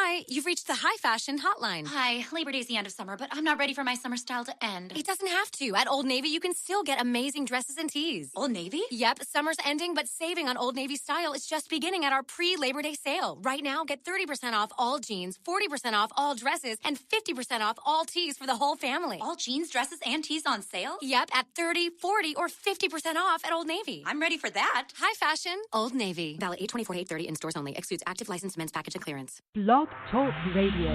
Hi, you've reached the High Fashion Hotline. Hi, Labor Day's the end of summer, but I'm not ready for my summer style to end. It doesn't have to. At Old Navy, you can still get amazing dresses and tees. Old Navy? Yep, summer's ending, but saving on Old Navy style is just beginning at our pre-Labor Day sale. Right now, get 30% off all jeans, 40% off all dresses, and 50% off all tees for the whole family. All jeans, dresses, and tees on sale? Yep, at 30, 40, or 50% off at Old Navy. I'm ready for that. High Fashion, Old Navy. Valid 8/24/8/30 in stores only. Excludes active licensed men's package and clearance. Blog Talk Radio.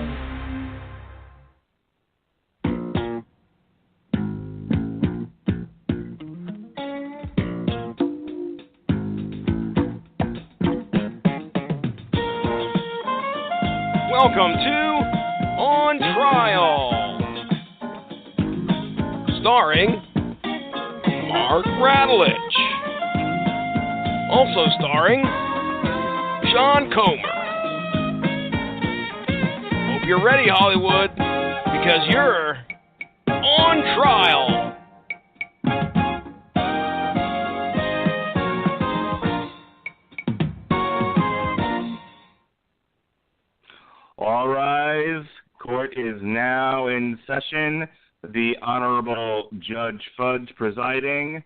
Welcome to On Trial, starring Mark Radulich, also starring Sean Comer. Hope you're ready, Hollywood, because you're on trial. All rise. Court is now in session. The Honorable Judge Fudge presiding.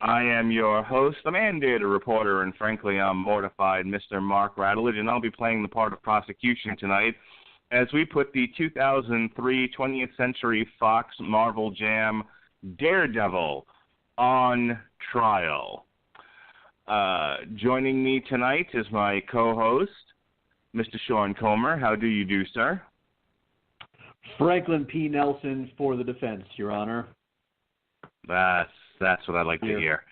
I am your host, the mandated reporter, and frankly, I'm mortified, Mr. Mark Radulich, and I'll be playing the part of prosecution tonight as we put the 2003 20th Century Fox Marvel Jam Daredevil on trial. Joining me tonight is my co-host, Mr. Sean Comer. How do you do, sir? Franklin P. Nelson for the defense, Your Honor. That's what I like to hear.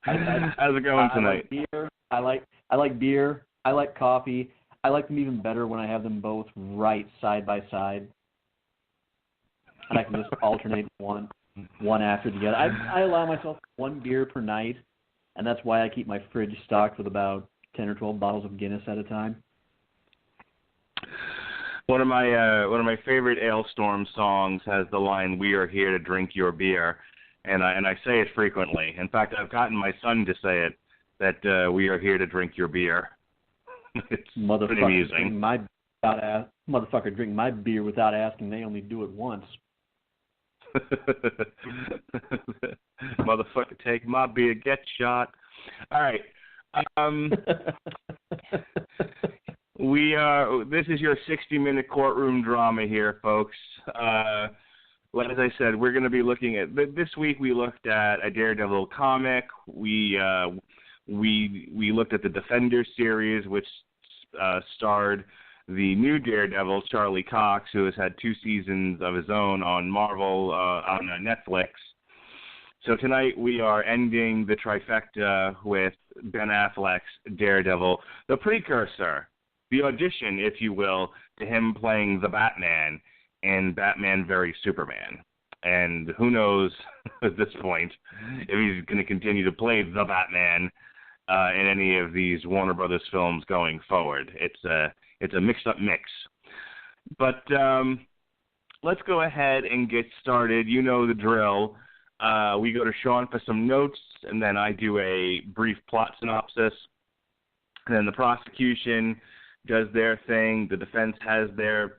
How's it going tonight? I like beer. I like coffee. I like them even better when I have them both right side by side. And I can just alternate one after the other. I allow myself one beer per night, and that's why I keep my fridge stocked with about 10 or 12 bottles of Guinness at a time. One of my favorite Ailstorm songs has the line, "We are here to drink your beer," and I say it frequently. In fact, I've gotten my son to say it, that we are here to drink your beer. It's pretty amusing. Motherfucker drink my beer without asking. They only do it once. Motherfucker take my beer, get shot. All right. This is your 60-minute courtroom drama here, folks. As I said, we're going to be looking at, this week we looked at a Daredevil comic. We looked at the Defender series, which starred the new Daredevil, Charlie Cox, who has had 2 seasons of his own on Marvel, on Netflix. So tonight we are ending the trifecta with Ben Affleck's Daredevil, the precursor, the audition, if you will, to him playing the Batman in Batman v Superman. And who knows at this point if he's going to continue to play the Batman in any of these Warner Brothers films going forward. It's a mixed-up mix. But let's go ahead and get started. You know the drill. We go to Sean for some notes, and then I do a brief plot synopsis. And then the prosecution does their thing, the defense has their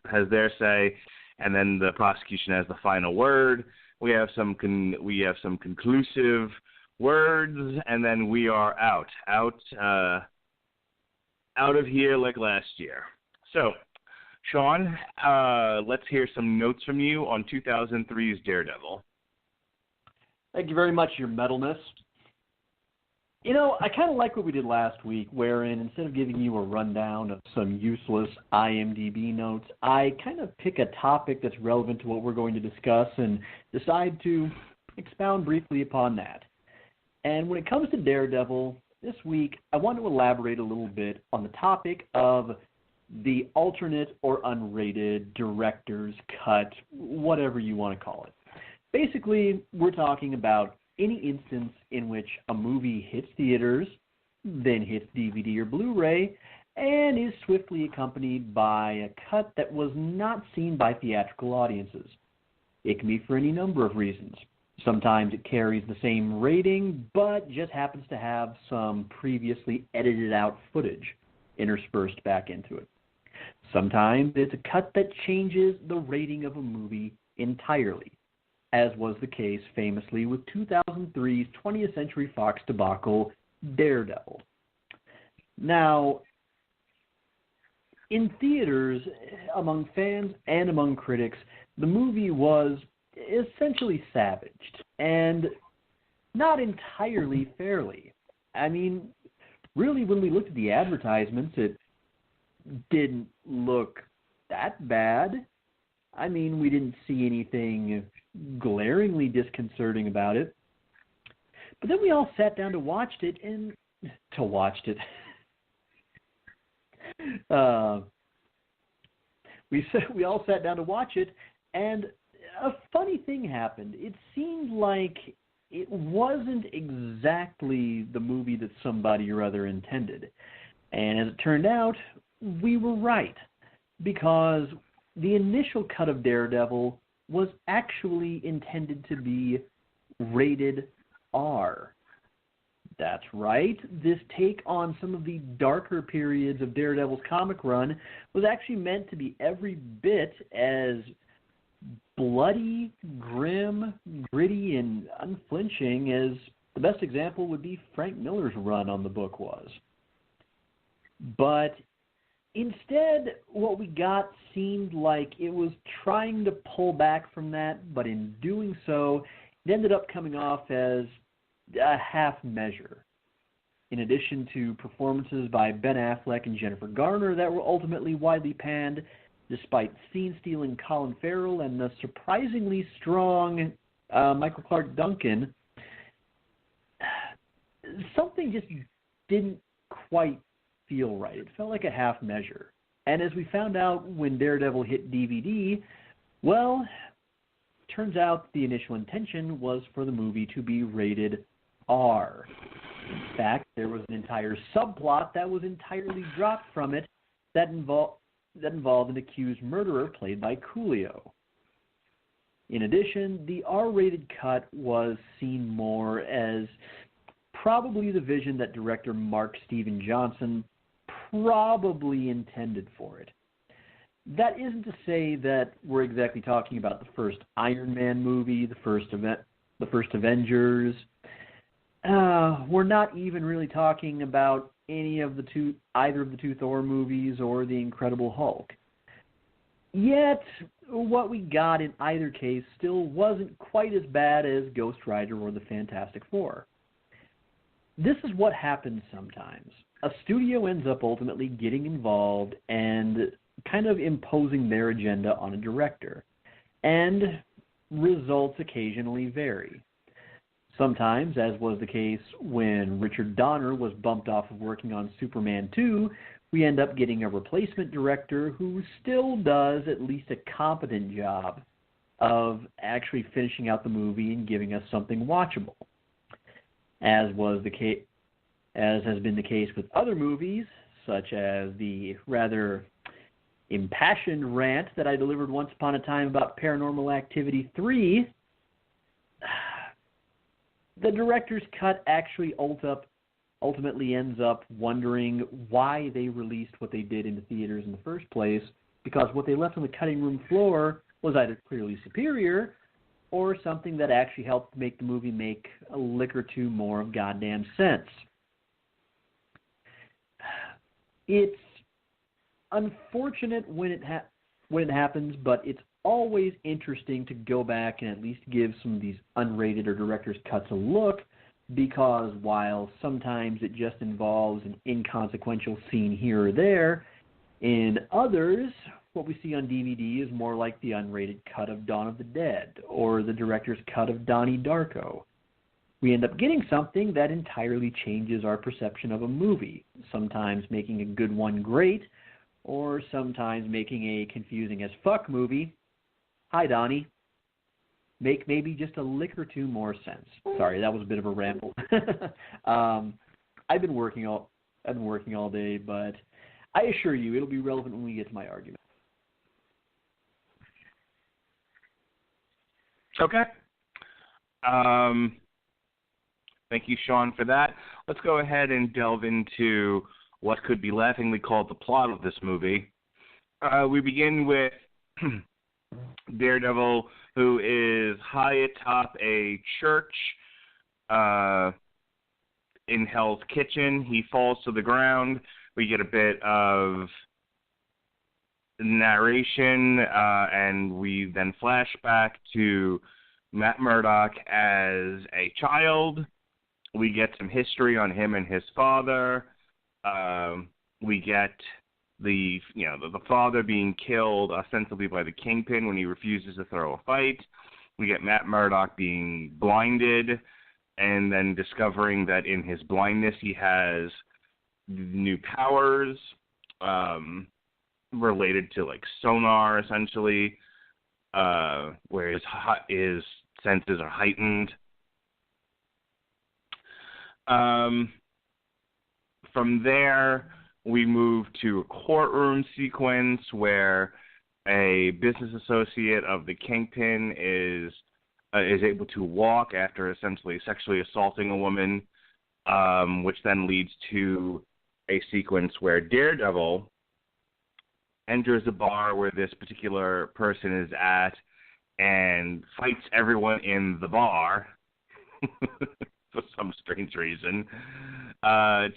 say, and then the prosecution has the final word. We have some conclusive words, and then we are out of here like last year. So, Sean, let's hear some notes from you on 2003's Daredevil. Thank you very much, Your Metalness. You know, I kind of like what we did last week, wherein instead of giving you a rundown of some useless IMDb notes, I kind of pick a topic that's relevant to what we're going to discuss and decide to expound briefly upon that. And when it comes to Daredevil, this week I want to elaborate a little bit on the topic of the alternate or unrated director's cut, whatever you want to call it. Basically, we're talking about any instance in which a movie hits theaters, then hits DVD or Blu-ray, and is swiftly accompanied by a cut that was not seen by theatrical audiences. It can be for any number of reasons. Sometimes it carries the same rating, but just happens to have some previously edited out footage interspersed back into it. Sometimes it's a cut that changes the rating of a movie entirely, as was the case famously with 2003's 20th Century Fox debacle, Daredevil. Now, in theaters, among fans and among critics, the movie was essentially savaged, and not entirely fairly. I mean, really, when we looked at the advertisements, it didn't look that bad. I mean, we didn't see anything glaringly disconcerting about it. But then we all sat down to watch it. We all sat down to watch it, and a funny thing happened. It seemed like it wasn't exactly the movie that somebody or other intended. And as it turned out, we were right, because the initial cut of Daredevil was actually intended to be rated R. That's right. This take on some of the darker periods of Daredevil's comic run was actually meant to be every bit as bloody, grim, gritty, and unflinching as the best example would be Frank Miller's run on the book was. But instead, what we got seemed like it was trying to pull back from that, but in doing so, it ended up coming off as a half measure. In addition to performances by Ben Affleck and Jennifer Garner that were ultimately widely panned, despite scene-stealing Colin Farrell and the surprisingly strong Michael Clarke Duncan, something just didn't quite feel right. It felt like a half measure. And as we found out when Daredevil hit DVD, well, turns out the initial intention was for the movie to be rated R. In fact, there was an entire subplot that was entirely dropped from it that involved an accused murderer played by Coolio. In addition, the R-rated cut was seen more as probably the vision that director Mark Steven Johnson probably intended for it. That isn't to say that we're exactly talking about the first Iron Man movie, the first Avengers. We're not even really talking about either of the two Thor movies or the Incredible Hulk. Yet, what we got in either case still wasn't quite as bad as Ghost Rider or the Fantastic Four. This is what happens sometimes. A studio ends up ultimately getting involved and kind of imposing their agenda on a director, and results occasionally vary. Sometimes, as was the case when Richard Donner was bumped off of working on Superman 2, we end up getting a replacement director who still does at least a competent job of actually finishing out the movie and giving us something watchable. As has been the case with other movies, such as the rather impassioned rant that I delivered once upon a time about Paranormal Activity 3, the director's cut actually ultimately ends up wondering why they released what they did into theaters in the first place, because what they left on the cutting room floor was either clearly superior or something that actually helped make the movie make a lick or two more of goddamn sense. It's unfortunate when it happens, but it's always interesting to go back and at least give some of these unrated or director's cuts a look, because while sometimes it just involves an inconsequential scene here or there, in others, what we see on DVD is more like the unrated cut of Dawn of the Dead or the director's cut of Donnie Darko. We end up getting something that entirely changes our perception of a movie, sometimes making a good one great, or sometimes making a confusing as fuck movie, hi Donnie, make maybe just a lick or two more sense. Sorry, that was a bit of a ramble. I've been working all day, but I assure you it'll be relevant when we get to my argument. Okay. Thank you, Sean, for that. Let's go ahead and delve into what could be laughingly called the plot of this movie. We begin with Daredevil, who is high atop a church in Hell's Kitchen. He falls to the ground. We get a bit of narration, and we then flash back to Matt Murdock as a child. We get some history on him and his father. We get the father being killed ostensibly by the Kingpin when he refuses to throw a fight. We get Matt Murdock being blinded and then discovering that in his blindness he has new powers related to like sonar, essentially, where his senses are heightened. From there, we move to a courtroom sequence where a business associate of the Kingpin is able to walk after essentially sexually assaulting a woman, which then leads to a sequence where Daredevil enters a bar where this particular person is at and fights everyone in the bar for some strange reason,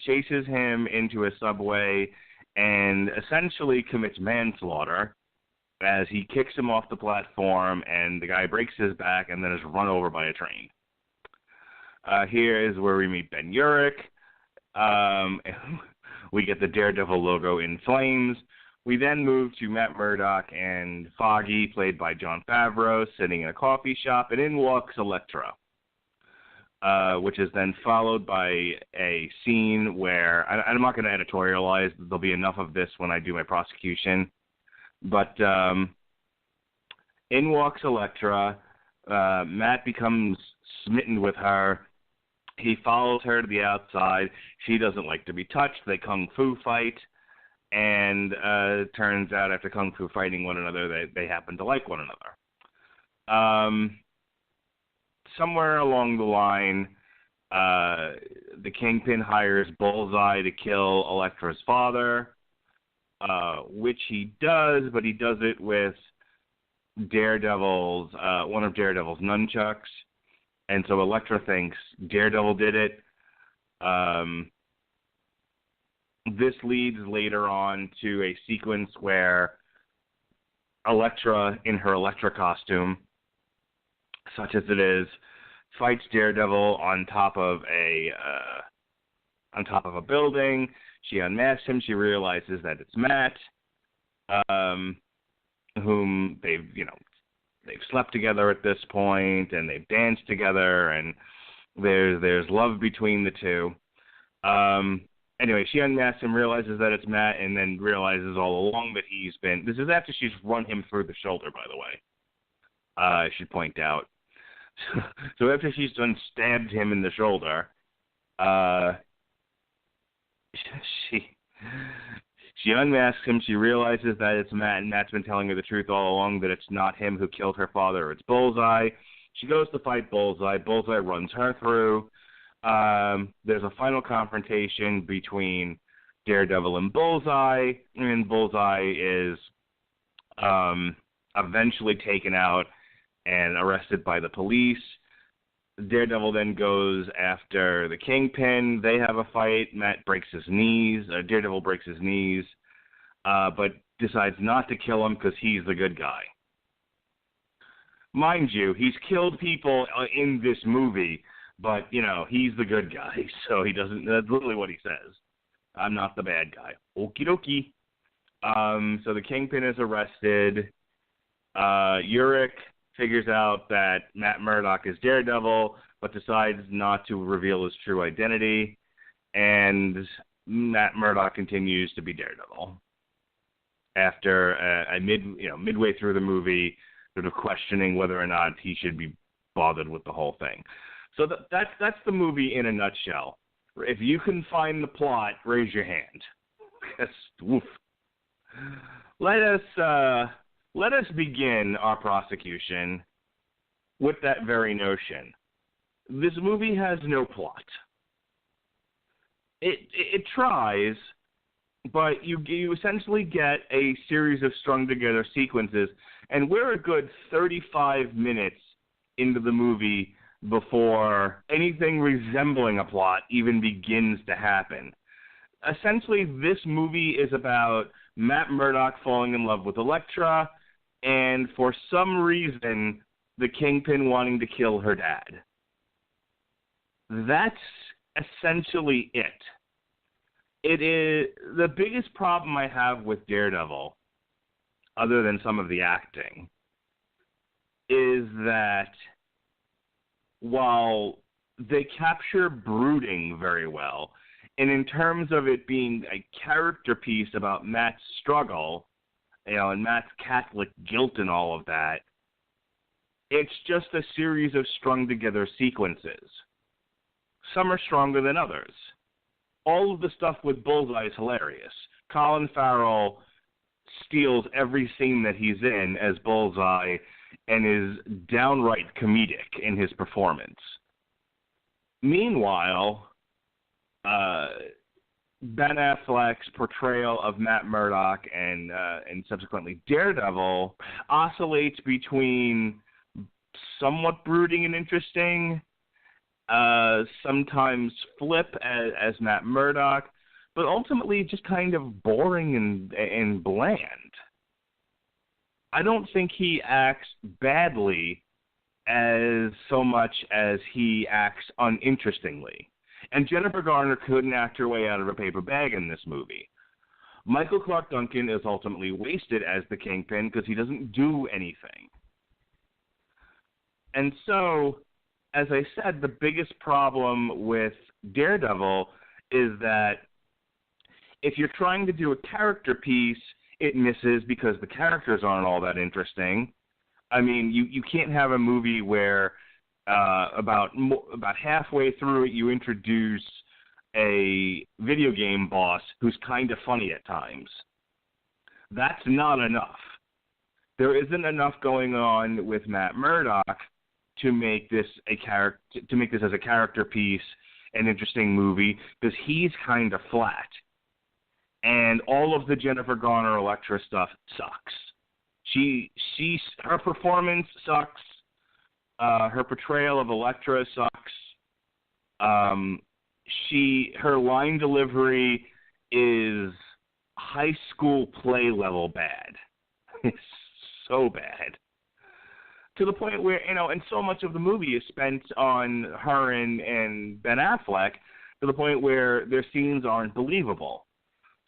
chases him into a subway and essentially commits manslaughter as he kicks him off the platform and the guy breaks his back and then is run over by a train. Here is where we meet Ben Urich. We get the Daredevil logo in flames. We then move to Matt Murdock and Foggy, played by Jon Favreau, sitting in a coffee shop, and in walks Elektra, which is then followed by a scene where, I'm not going to editorialize, there'll be enough of this when I do my prosecution, but in walks Elektra. Matt becomes smitten with her. He follows her to the outside. She doesn't like to be touched. They kung fu fight. And it turns out after kung fu fighting one another, they happen to like one another. Somewhere along the line, the Kingpin hires Bullseye to kill Elektra's father, which he does, but he does it with one of Daredevil's nunchucks. And so Elektra thinks Daredevil did it. This leads later on to a sequence where Elektra, in her Elektra costume, such as it is, fights Daredevil on top of a building. She unmasks him. She realizes that it's Matt, whom they've slept together at this point, and they've danced together, and there's love between the two. Anyway, she unmasks him, realizes that it's Matt, and then realizes all along that this is after she's run him through the shoulder, by the way. I should point out. So after she's done stabbed him in the shoulder, she unmasks him. She realizes that it's Matt, and Matt's been telling her the truth all along, that it's not him who killed her father, it's Bullseye. She goes to fight Bullseye. Bullseye runs her through. There's a final confrontation between Daredevil and Bullseye is eventually taken out and arrested by the police. Daredevil then goes after the Kingpin. They have a fight. Matt breaks his knees. Daredevil breaks his knees, but decides not to kill him because he's the good guy. Mind you, he's killed people in this movie, but, he's the good guy, so he doesn't. That's literally what he says. I'm not the bad guy. Okie dokie. So the Kingpin is arrested. Urich figures out that Matt Murdock is Daredevil, but decides not to reveal his true identity, and Matt Murdock continues to be Daredevil. After midway through the movie, sort of questioning whether or not he should be bothered with the whole thing. So that's the movie in a nutshell. If you can find the plot, raise your hand. Woof. Let us begin our prosecution with that very notion. This movie has no plot. It tries, but you essentially get a series of strung-together sequences, and we're a good 35 minutes into the movie before anything resembling a plot even begins to happen. Essentially, this movie is about Matt Murdock falling in love with Elektra, and for some reason, the Kingpin wanting to kill her dad. That's essentially it. It is the biggest problem I have with Daredevil, other than some of the acting, is that while they capture brooding very well, and in terms of it being a character piece about Matt's struggle, and Matt's Catholic guilt and all of that, it's just a series of strung-together sequences. Some are stronger than others. All of the stuff with Bullseye is hilarious. Colin Farrell steals every scene that he's in as Bullseye and is downright comedic in his performance. Meanwhile, Ben Affleck's portrayal of Matt Murdock and subsequently Daredevil oscillates between somewhat brooding and interesting, sometimes flip as Matt Murdock, but ultimately just kind of boring and bland. I don't think he acts badly as so much as he acts uninterestingly. And Jennifer Garner couldn't act her way out of a paper bag in this movie. Michael Clarke Duncan is ultimately wasted as the Kingpin because he doesn't do anything. And so, as I said, the biggest problem with Daredevil is that if you're trying to do a character piece, it misses because the characters aren't all that interesting. I mean, you can't have a movie where about halfway through it you introduce a video game boss who's kind of funny at times. That's not enough. There isn't enough going on with Matt Murdock to make this as a character piece an interesting movie, because he's kind of flat. And all of the Jennifer Garner Elektra stuff sucks. Her performance sucks. Her portrayal of Elektra sucks. Her line delivery is high school play level bad. It's so bad. To the point where, and so much of the movie is spent on her and Ben Affleck, to the point where their scenes aren't believable.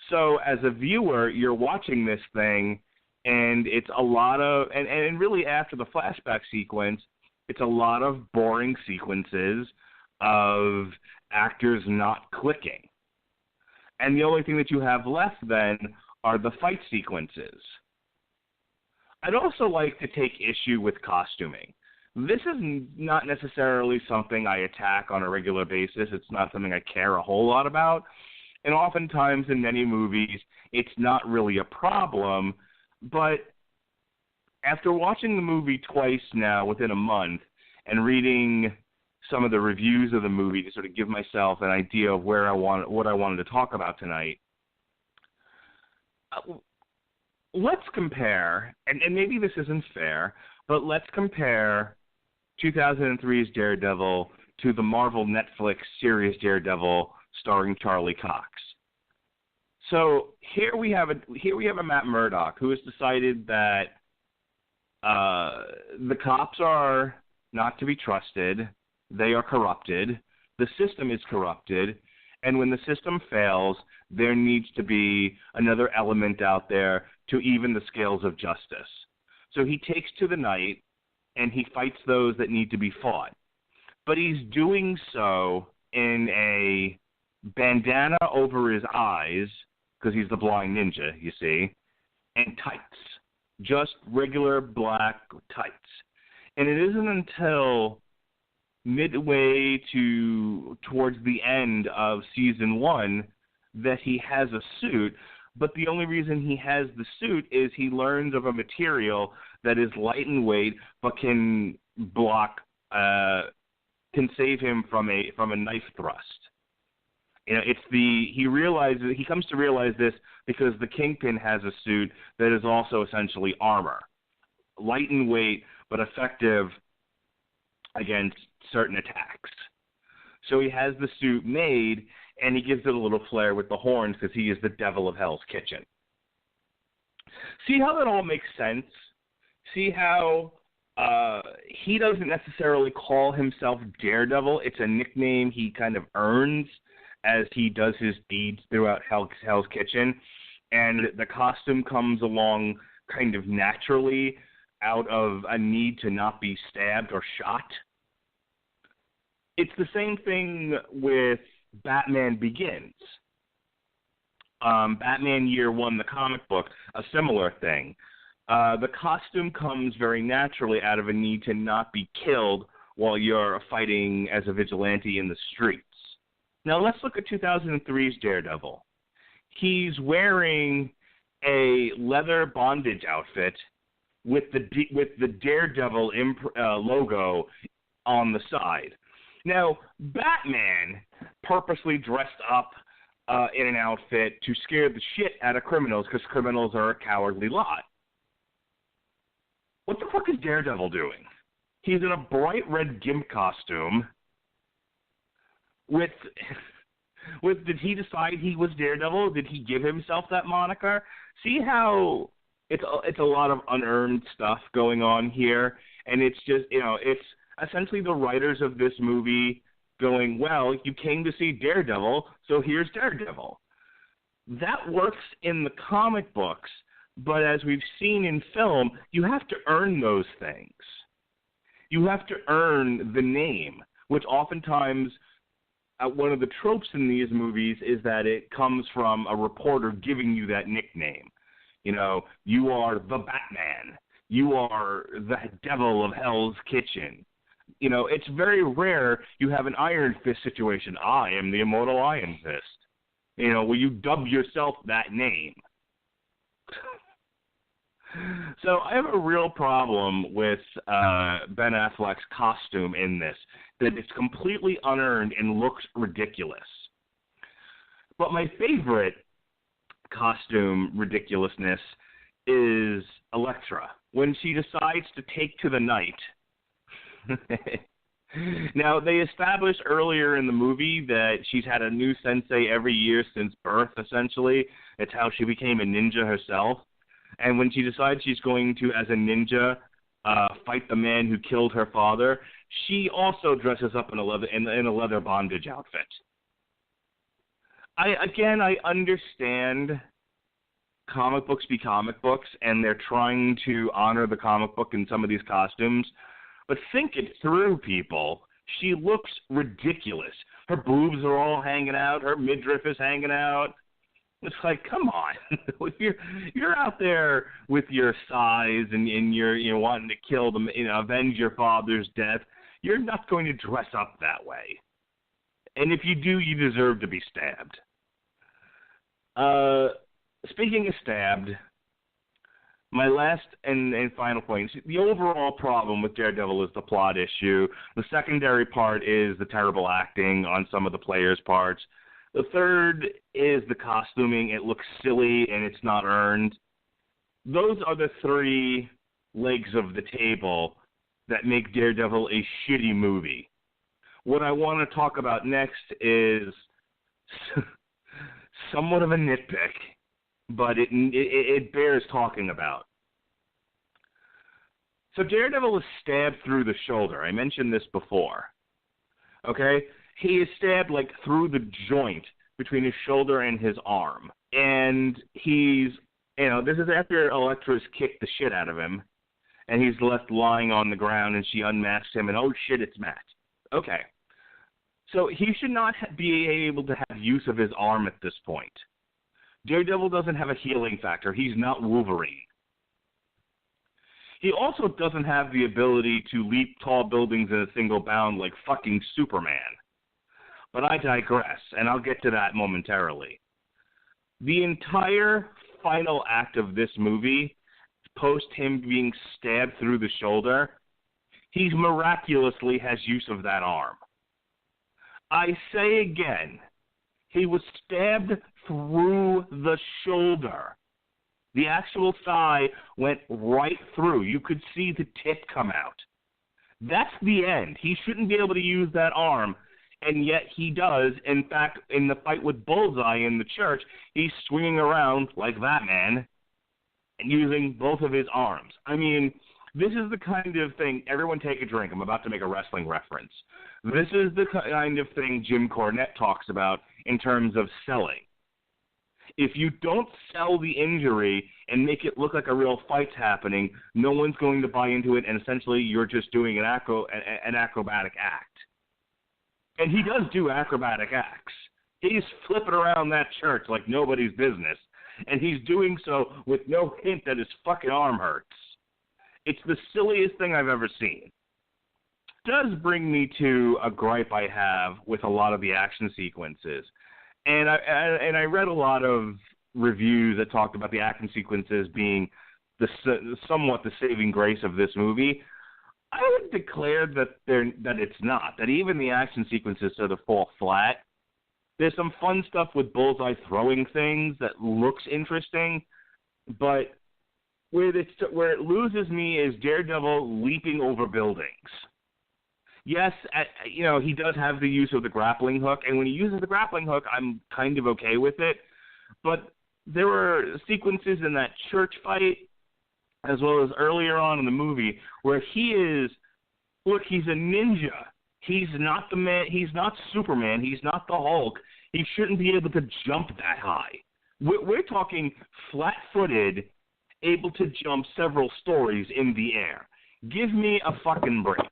So as a viewer, you're watching this thing, and it's a lot of, and really after the flashback sequence, it's a lot of boring sequences of actors not clicking. And the only thing that you have left then are the fight sequences. I'd also like to take issue with costuming. This is not necessarily something I attack on a regular basis. It's not something I care a whole lot about. And oftentimes in many movies, it's not really a problem. But after watching the movie twice now within a month and reading some of the reviews of the movie to sort of give myself an idea of what I wanted to talk about tonight, let's compare, and maybe this isn't fair, but let's compare 2003's Daredevil to the Marvel Netflix series Daredevil starring Charlie Cox. So here we have a Matt Murdock who has decided that the cops are not to be trusted, they are corrupted, the system is corrupted, and when the system fails, there needs to be another element out there to even the scales of justice. So he takes to the night, and he fights those that need to be fought. But he's doing so in a bandana over his eyes, because he's the blind ninja, you see, and tights. Just regular black tights. And it isn't until midway towards the end of season 1 that he has a suit, but the only reason he has the suit is he learns of a material that is light and weight but can save him from a knife thrust. He comes to realize this because the Kingpin has a suit that is also essentially armor, light in weight but effective against certain attacks. So he has the suit made, and he gives it a little flair with the horns because he is the devil of Hell's Kitchen. See how that all makes sense? See how he doesn't necessarily call himself Daredevil. It's a nickname he kind of earns as he does his deeds throughout Hell's Kitchen. And the costume comes along kind of naturally out of a need to not be stabbed or shot. It's the same thing with Batman Begins. Batman Year One, the comic book, a similar thing. The costume comes very naturally out of a need to not be killed while you're fighting as a vigilante in the streets. Now let's look at 2003's Daredevil. He's wearing a leather bondage outfit with the Daredevil logo on the side. Now, Batman purposely dressed up in an outfit to scare the shit out of criminals because criminals are a cowardly lot. What the fuck is Daredevil doing? He's in a bright red gimp costume with did he decide he was Daredevil? Did he give himself that moniker? See how it's a lot of unearned stuff going on here, and it's just, it's essentially the writers of this movie going, well, you came to see Daredevil, so here's Daredevil. That works in the comic books, but as we've seen in film, you have to earn those things. You have to earn the name, which oftentimes one of the tropes in these movies is that it comes from a reporter giving you that nickname. You are the Batman. You are the devil of Hell's Kitchen. It's very rare you have an Iron Fist situation. I am the immortal Iron Fist. Will you dub yourself that name? So I have a real problem with Ben Affleck's costume in this, that it's completely unearned and looks ridiculous. But my favorite costume ridiculousness is Elektra, when she decides to take to the night. Now, they established earlier in the movie that she's had a new sensei every year since birth, essentially. It's how she became a ninja herself. And when she decides she's going to, as a ninja, fight the man who killed her father, she also dresses up in a leather bondage outfit. I understand comic books be comic books, and they're trying to honor the comic book in some of these costumes. But think it through, people. She looks ridiculous. Her boobs are all hanging out. Her midriff is hanging out. It's like, come on. If you're out there with your size and you're wanting to kill them, avenge your father's death, you're not going to dress up that way. And if you do, you deserve to be stabbed. Speaking of stabbed, my last and final point, the overall problem with Daredevil is the plot issue. The secondary part is the terrible acting on some of the players' parts. The third is the costuming. It looks silly and it's not earned. Those are the three legs of the table that make Daredevil a shitty movie. What I want to talk about next is somewhat of a nitpick, but it bears talking about. So Daredevil is stabbed through the shoulder. I mentioned this before. Okay? He is stabbed through the joint between his shoulder and his arm. And he's, this is after Elektra's kicked the shit out of him, and he's left lying on the ground, and she unmasks him, and oh shit, it's Matt. Okay. So he should not be able to have use of his arm at this point. Daredevil doesn't have a healing factor. He's not Wolverine. He also doesn't have the ability to leap tall buildings in a single bound like fucking Superman. But I digress, and I'll get to that momentarily. The entire final act of this movie, post him being stabbed through the shoulder, he miraculously has use of that arm. I say again, He was stabbed through the shoulder. The actual thigh went right through. You could see the tip come out. That's the end. He shouldn't be able to use that arm, and yet he does. In fact, in the fight with Bullseye in the church, he's swinging around like Batman and using both of his arms. I mean, this is the kind of thing, everyone take a drink. I'm about to make a wrestling reference. This is the kind of thing Jim Cornette talks about in terms of selling. If you don't sell the injury and make it look like a real fight's happening, no one's going to buy into it, and essentially you're just doing an acrobatic act. And he does do acrobatic acts. He's flipping around that church like nobody's business, and he's doing so with no hint that his fucking arm hurts. It's the silliest thing I've ever seen. Does bring me to a gripe I have with a lot of the action sequences. And I read a lot of reviews that talked about the action sequences being somewhat the saving grace of this movie. I would declare that it's not. That even the action sequences sort of fall flat. There's some fun stuff with Bullseye throwing things that looks interesting, but where it loses me is Daredevil leaping over buildings. Yes, he does have the use of the grappling hook, and when he uses the grappling hook, I'm kind of okay with it. But there were sequences in that church fight, as well as earlier on in the movie, where he's a ninja. He's not the man. He's not Superman. He's not the Hulk. He shouldn't be able to jump that high. We're talking flat-footed, able to jump several stories in the air. Give me a fucking break.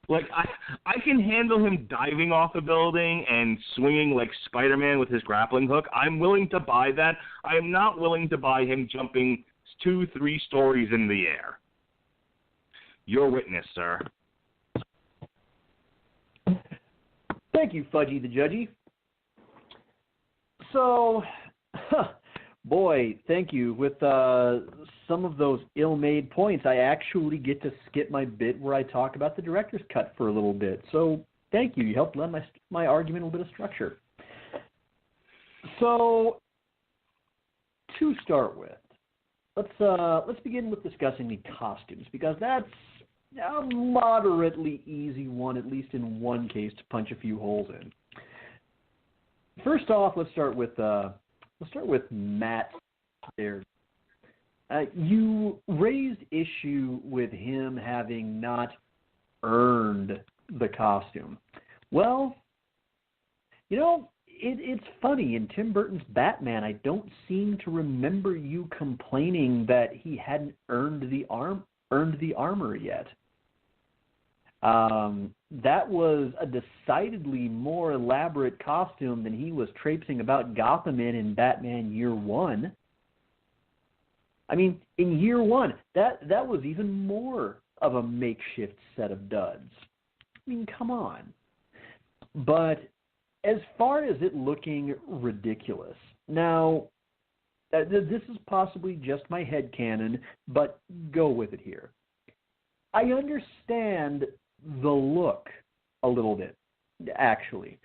Like, I can handle him diving off a building and swinging like Spider-Man with his grappling hook. I'm willing to buy that. I am not willing to buy him jumping 2-3 stories in the air. Your witness, sir. Thank you, Fudgy the Judgy. So, boy, thank you. With some of those ill-made points, I actually get to skip my bit where I talk about the director's cut for a little bit. So, thank you. You helped lend my argument a little bit of structure. So, to start with, let's begin with discussing the costumes, because that's a moderately easy one, at least in one case, to punch a few holes in. First off, let's start with Matt there. You raised issue with him having not earned the costume. Well, it's funny. In Tim Burton's Batman, I don't seem to remember you complaining that he hadn't earned the armor yet. That was a decidedly more elaborate costume than he was traipsing about Gotham in Batman Year One. I mean, in Year One, that was even more of a makeshift set of duds. I mean, come on. But as far as it looking ridiculous, now, this is possibly just my headcanon, but go with it here. I understand the look a little bit, actually.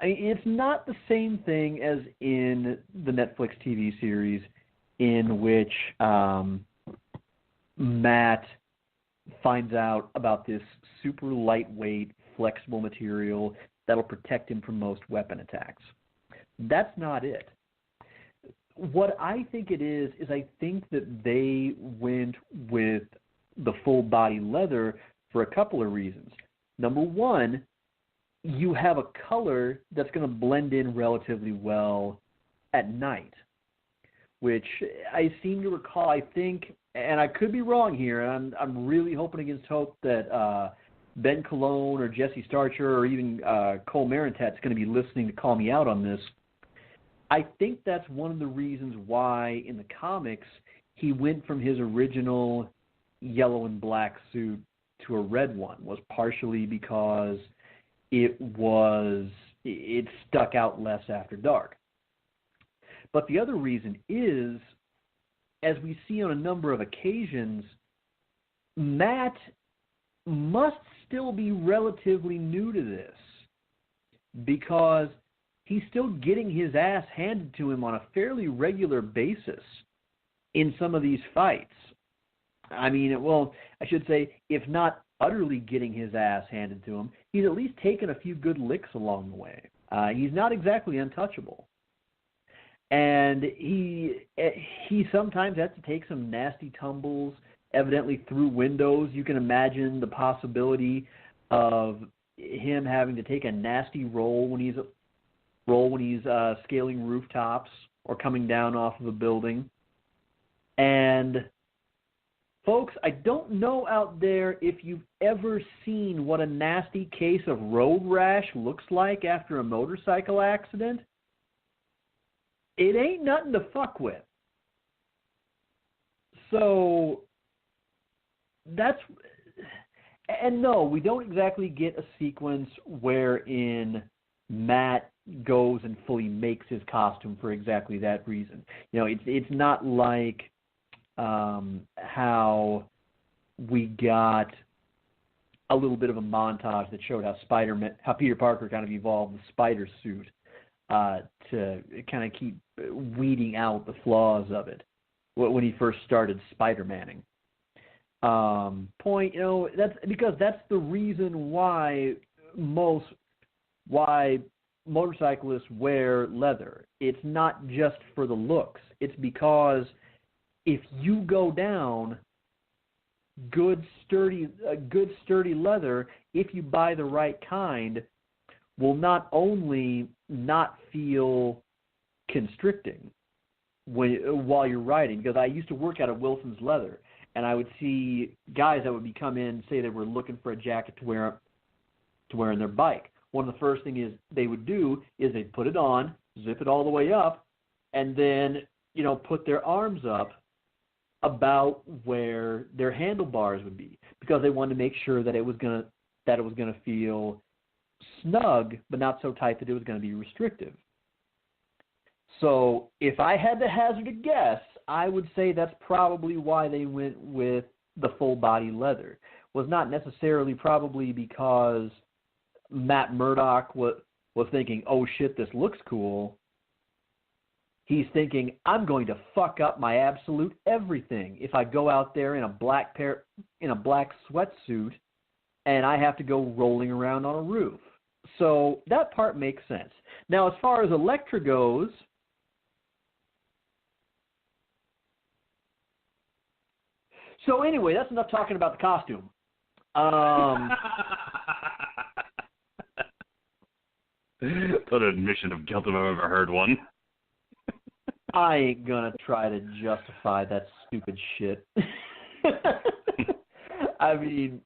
I mean, it's not the same thing as in the Netflix TV series in which Matt finds out about this super lightweight, flexible material that'll protect him from most weapon attacks. That's not it. What I think it is I think that they went with the full body leather for a couple of reasons. Number one, you have a color that's going to blend in relatively well at night, which I seem to recall, I think, and I could be wrong here, and I'm really hoping against hope that Ben Cologne or Jesse Starcher or even Cole Marentat's going to be listening to call me out on this. I think that's one of the reasons why in the comics he went from his original yellow and black suit to a red one, was partially because it stuck out less after dark. But the other reason is, as we see on a number of occasions, Matt must still be relatively new to this, because he's still getting his ass handed to him on a fairly regular basis in some of these fights. I mean, well, I should say, if not utterly getting his ass handed to him, he's at least taken a few good licks along the way. He's not exactly untouchable. And he sometimes has to take some nasty tumbles, evidently through windows. You can imagine the possibility of him having to take a nasty roll when he's scaling rooftops or coming down off of a building. And folks, I don't know out there if you've ever seen what a nasty case of road rash looks like after a motorcycle accident. It ain't nothing to fuck with. So and no, we don't exactly get a sequence wherein Matt goes and fully makes his costume for exactly that reason. You know, it's not like how we got a little bit of a montage that showed how Peter Parker kind of evolved the spider suit to kind of keep weeding out the flaws of it when he first started Spider-Manning. Point, you know, that's the reason why motorcyclists wear leather. It's not just for the looks. It's because if you go down, good sturdy leather, if you buy the right kind, will not only not feel constricting while you're riding. Because I used to work out at Wilson's Leather, and I would see guys that would come in, say they were looking for a jacket to wear on their bike. One of the first things they would do is they'd put it on, zip it all the way up, and then, you know, put their arms up about where their handlebars would be, because they wanted to make sure that it was gonna feel snug, but not so tight that it was going to be restrictive. So if I had to hazard a guess, I would say that's probably why they went with the full body leather. Was not necessarily probably because Matt Murdock was thinking, oh shit, this looks cool. He's thinking, I'm going to fuck up my absolute everything if I go out there in a black sweatsuit and I have to go rolling around on a roof. So that part makes sense. Now, as far as Elektra goes, so anyway, that's enough talking about the costume. What an admission of guilt if I've ever heard one. I ain't gonna try to justify that stupid shit. I mean,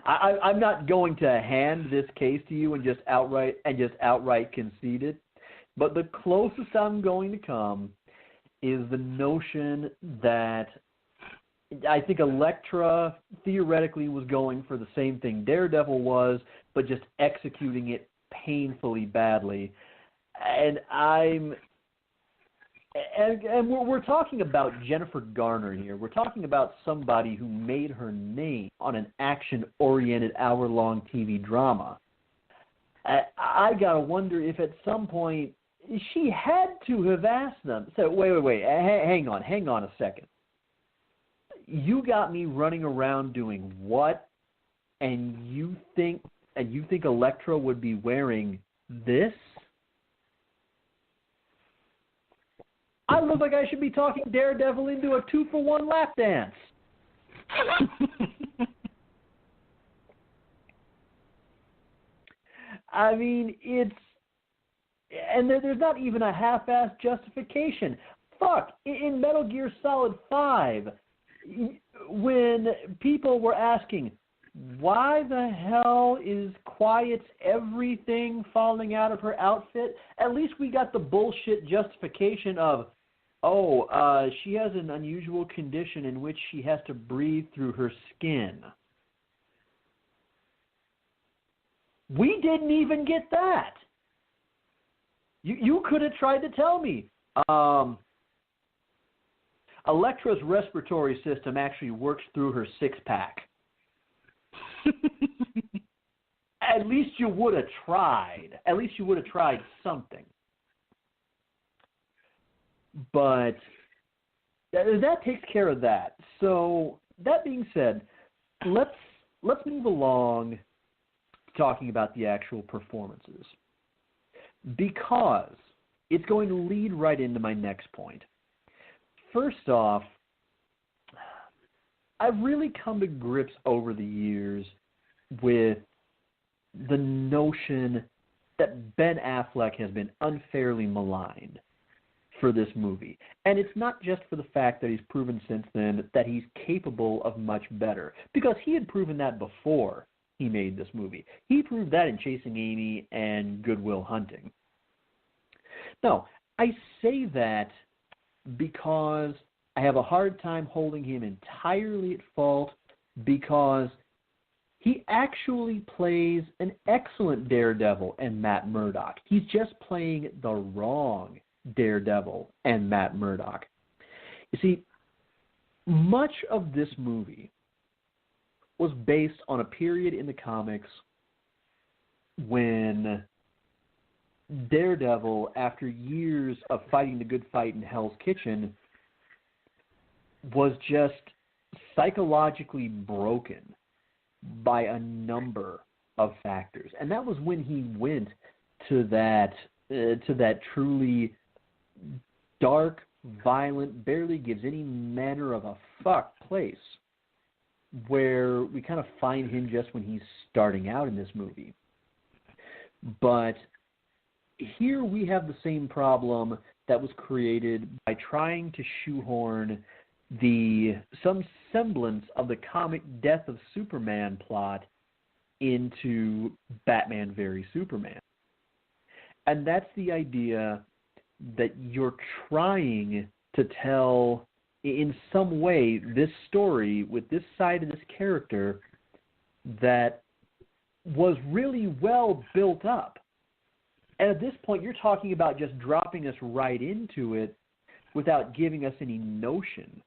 I'm not going to hand this case to you and just outright concede it. But the closest I'm going to come is the notion that I think Elektra theoretically was going for the same thing Daredevil was, but just executing it painfully badly. And we're talking about Jennifer Garner here. We're talking about somebody who made her name on an action-oriented hour-long TV drama. I gotta wonder if at some point she had to have asked them. So wait, hang on a second. You got me running around doing what? And you think Elektra would be wearing this? I look like I should be talking Daredevil into a 2-for-1 lap dance. I mean, there's not even a half-assed justification. Fuck, in Metal Gear Solid 5, when people were asking, why the hell is Quiet's everything falling out of her outfit? At least we got the bullshit justification of, she has an unusual condition in which she has to breathe through her skin. We didn't even get that. You could have tried to tell me. Elektra's respiratory system actually works through her six-pack. At least you would have tried. At least you would have tried something. But that takes care of that. So that being said, let's move along talking about the actual performances, because it's going to lead right into my next point. First off, I've really come to grips over the years with the notion that Ben Affleck has been unfairly maligned for this movie. And it's not just for the fact that he's proven since then that he's capable of much better, because he had proven that before he made this movie. He proved that in Chasing Amy and Good Will Hunting. No, I say that because I have a hard time holding him entirely at fault, because he actually plays an excellent Daredevil and Matt Murdock. He's just playing the wrong Daredevil and Matt Murdock. You see, much of this movie was based on a period in the comics when Daredevil, after years of fighting the good fight in Hell's Kitchen, was just psychologically broken by a number of factors. And that was when he went to that truly dark, violent, barely gives any manner of a fuck place, where we kind of find him just when he's starting out in this movie. But here we have the same problem that was created by trying to shoehorn some semblance of the comic Death of Superman plot into Batman v Superman. And that's the idea that you're trying to tell, in some way, this story with this side of this character that was really well built up. And at this point, you're talking about just dropping us right into it without giving us any notion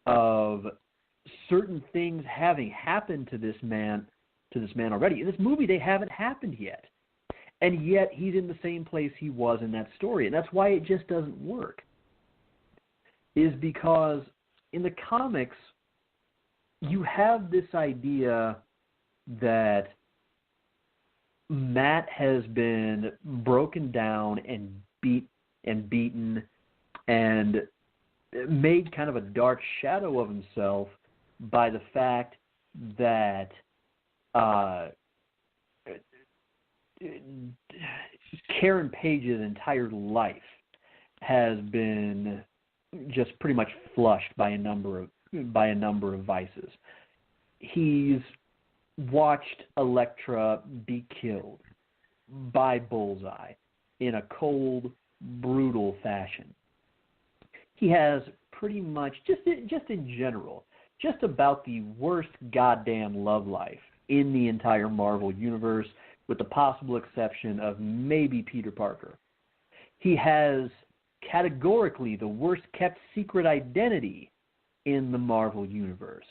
of certain things having happened to this man already. In this movie, they haven't happened yet. And yet he's in the same place he was in that story. And that's why it just doesn't work. Is because in the comics, you have this idea that Matt has been broken down and beaten and made kind of a dark shadow of himself by the fact that Karen Page's entire life has been just pretty much flushed by a number of vices. He's watched Elektra be killed by Bullseye in a cold, brutal fashion. He has pretty much, just in general, just about the worst goddamn love life in the entire Marvel universe, with the possible exception of maybe Peter Parker. He has categorically the worst kept secret identity in the Marvel universe.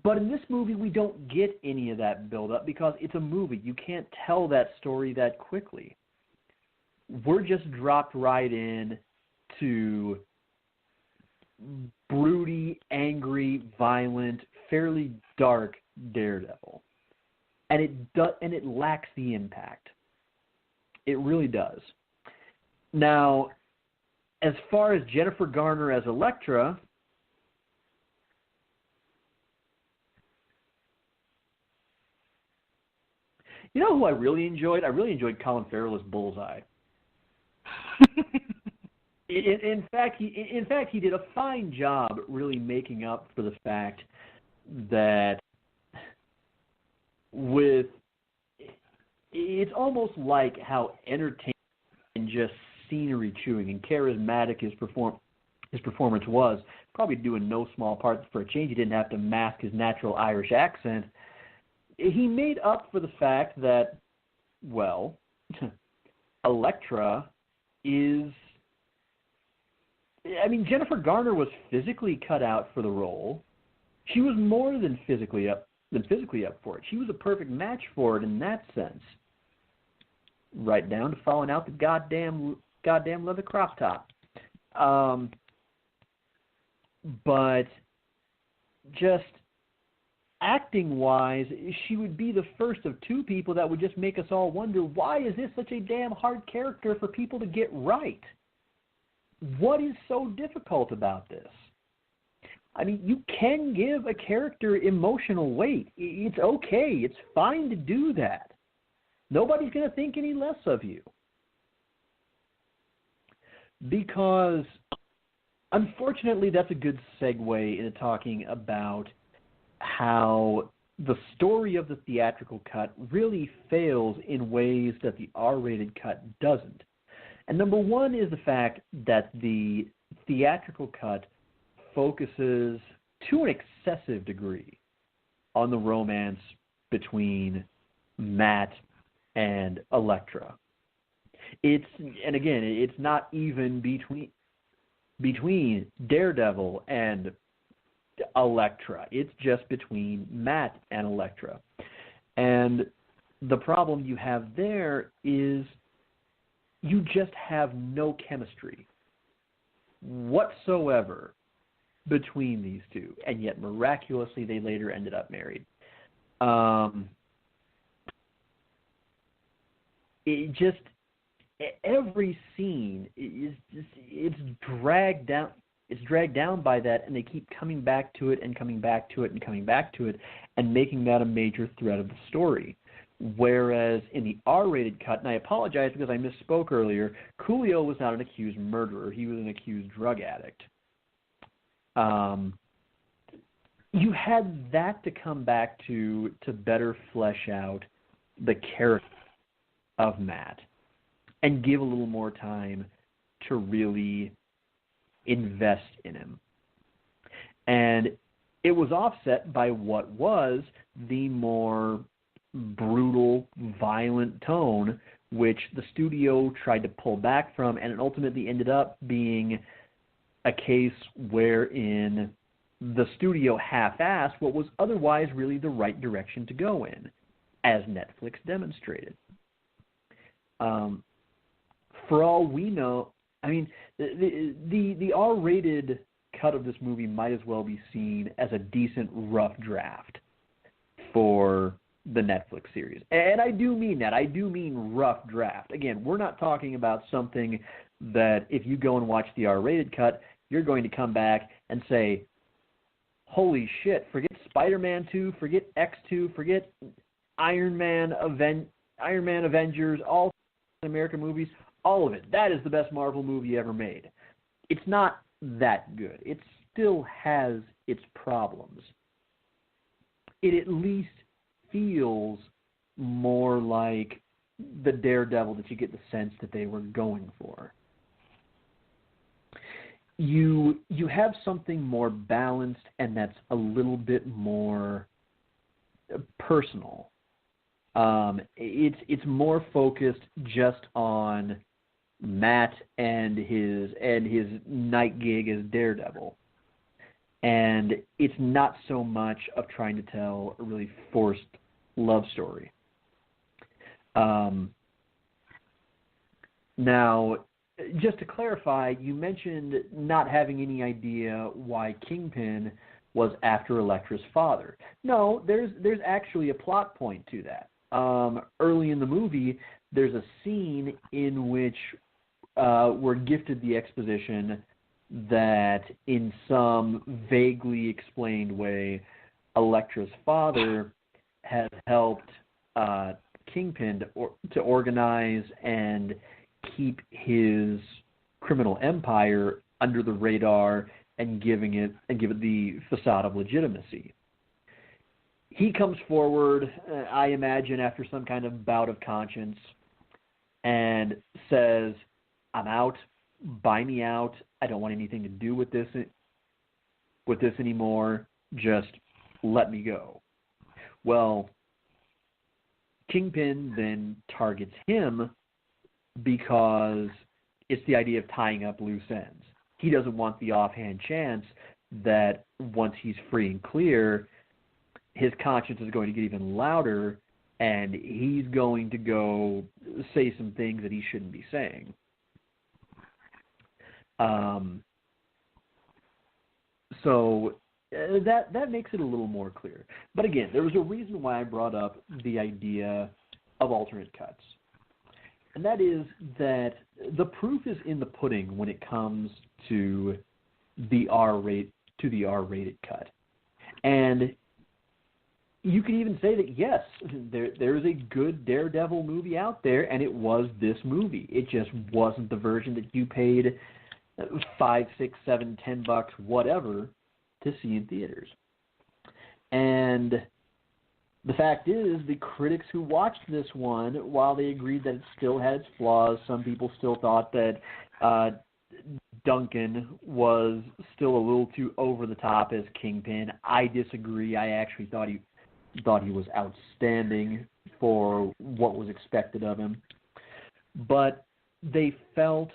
But in this movie, we don't get any of that build-up because it's a movie. You can't tell that story that quickly. We're just dropped right in to broody, angry, violent, fairly dark Daredevil. And it lacks the impact. It really does. Now, as far as Jennifer Garner as Elektra, you know who I really enjoyed? I really enjoyed Colin Farrell as Bullseye. In fact, he did a fine job really making up for the fact that it's almost like how entertaining and just scenery chewing and charismatic his performance was, probably due in no small part for a change. He didn't have to mask his natural Irish accent. He made up for the fact that, well, Elektra is... I mean, Jennifer Garner was physically cut out for the role. She was more than physically than physically up for it. She was a perfect match for it in that sense. Right down to falling out the goddamn leather crop top. But just acting-wise, she would be the first of two people that would just make us all wonder, why is this such a damn hard character for people to get right? What is so difficult about this? I mean, you can give a character emotional weight. It's okay. It's fine to do that. Nobody's going to think any less of you. Because, unfortunately, that's a good segue into talking about how the story of the theatrical cut really fails in ways that the R-rated cut doesn't. And number one is the fact that the theatrical cut focuses to an excessive degree on the romance between Matt and Elektra. It's not even between Daredevil and Elektra. It's just between Matt and Elektra. And the problem you have there is you just have no chemistry whatsoever between these two, and yet miraculously they later ended up married. Every scene it's dragged down. It's dragged down by that, and they keep coming back to it and coming back to it and coming back to it, and making that a major thread of the story. Whereas in the R-rated cut, and I apologize because I misspoke earlier, Coolio was not an accused murderer. He was an accused drug addict. You had that to come back to better flesh out the character of Matt and give a little more time to really invest in him. And it was offset by what was the more brutal, violent tone, which the studio tried to pull back from, and it ultimately ended up being a case wherein the studio half-assed what was otherwise really the right direction to go in, as Netflix demonstrated. For all we know, I mean, the R-rated cut of this movie might as well be seen as a decent rough draft for the Netflix series. And I do mean that. I do mean rough draft. Again, we're not talking about something that if you go and watch the R-rated cut, you're going to come back and say, holy shit, forget Spider-Man 2, forget X2, forget Iron Man Avengers, all American movies, all of it. That is the best Marvel movie ever made. It's not that good. It still has its problems. It at least feels more like the Daredevil that you get the sense that they were going for. You have something more balanced, and that's a little bit more personal. It's more focused just on Matt and his night gig as Daredevil, and it's not so much of trying to tell a really forced love story. Now, just to clarify, you mentioned not having any idea why Kingpin was after Elektra's father. No, there's actually a plot point to that. Early in the movie, there's a scene in which we're gifted the exposition that in some vaguely explained way, Elektra's father has helped Kingpin to organize and keep his criminal empire under the radar and give it the facade of legitimacy. He comes forward, I imagine, after some kind of bout of conscience, and says, "I'm out. Buy me out. I don't want anything to do with this anymore. Just let me go." Well, Kingpin then targets him because it's the idea of tying up loose ends. He doesn't want the offhand chance that once he's free and clear, his conscience is going to get even louder, and he's going to go say some things that he shouldn't be saying. So that makes it a little more clear. But again, there was a reason why I brought up the idea of alternate cuts. And that is that the proof is in the pudding when it comes to the R-rated cut. And you could even say that, yes, there is a good Daredevil movie out there, and it was this movie. It just wasn't the version that you paid $5, $6, $7, $10, whatever, to see in theaters. And the fact is, the critics who watched this one, while they agreed that it still had its flaws, some people still thought that Duncan was still a little too over the top as Kingpin. I disagree. I actually thought he was outstanding for what was expected of him. But they felt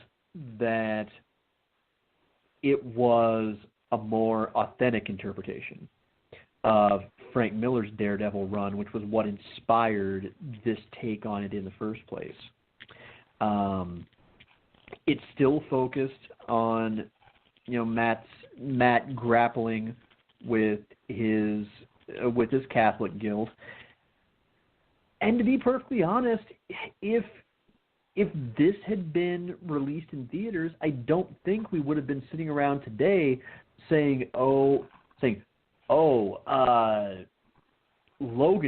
that it was a more authentic interpretation of Frank Miller's Daredevil run, which was what inspired this take on it in the first place. It's still focused on, Matt grappling with his Catholic guilt. And to be perfectly honest, if this had been released in theaters, I don't think we would have been sitting around today saying, Logan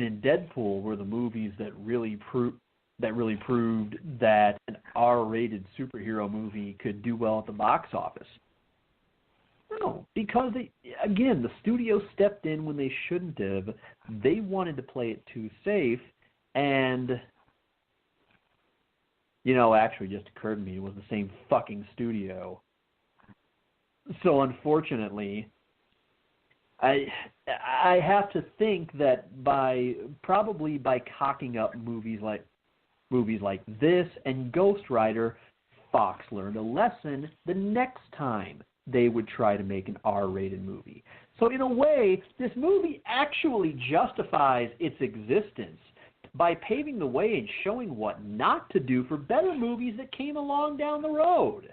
and Deadpool were the movies that really proved that an R-rated superhero movie could do well at the box office. No, because the studio stepped in when they shouldn't have. They wanted to play it too safe, and actually just occurred to me it was the same fucking studio. So unfortunately, I have to think that by cocking up movies like this and Ghost Rider, Fox learned a lesson the next time they would try to make an R-rated movie. So in a way, this movie actually justifies its existence by paving the way and showing what not to do for better movies that came along down the road.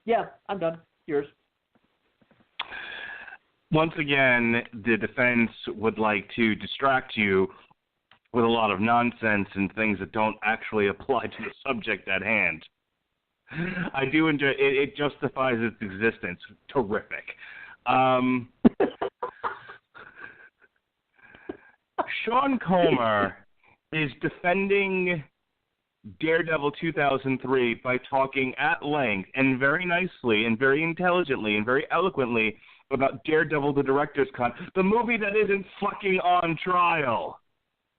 Yeah, I'm done. Yours. Once again, the defense would like to distract you with a lot of nonsense and things that don't actually apply to the subject at hand. I do enjoy it. It justifies its existence. Terrific. Sean Comer is defending Daredevil 2003 by talking at length and very nicely and very intelligently and very eloquently about Daredevil the Director's Cut, the movie that isn't fucking on trial.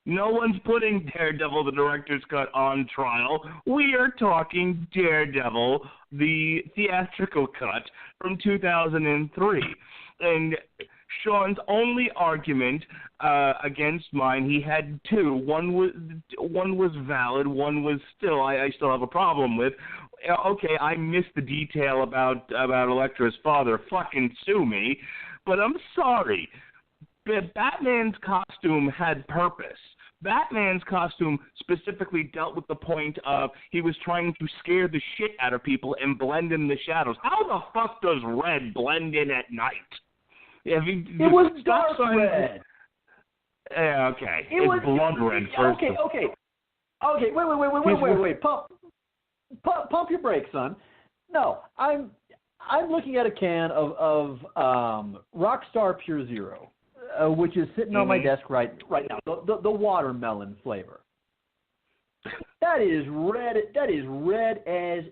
No one's putting Daredevil the Director's Cut on trial. We are talking Daredevil, the theatrical cut from 2003. And Sean's only argument against mine, he had two. One was valid. One was I still have a problem with. Okay, I missed the detail about Elektra's father. Fucking sue me. But I'm sorry. Batman's costume had purpose. Batman's costume specifically dealt with the point of he was trying to scare the shit out of people and blend in the shadows. How the fuck does red blend in at night? It was dark red. Yeah, okay. It's blood red first. Okay. Wait. Pump your brakes, son. No, I'm looking at a can of Rockstar Pure Zero, which is sitting on my desk right now. The watermelon flavor. That is red. That is red as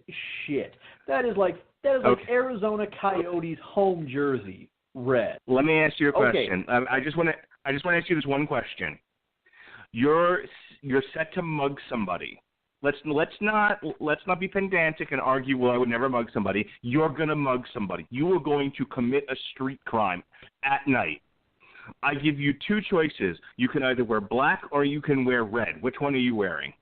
shit. That is like Arizona Coyotes home jersey red. Let me ask you a question. Okay. I just want to ask you this one question. You're set to mug somebody. Let's not be pedantic and argue, well, I would never mug somebody. You're going to mug somebody. You are going to commit a street crime at night. I give you two choices. You can either wear black or you can wear red. Which one are you wearing?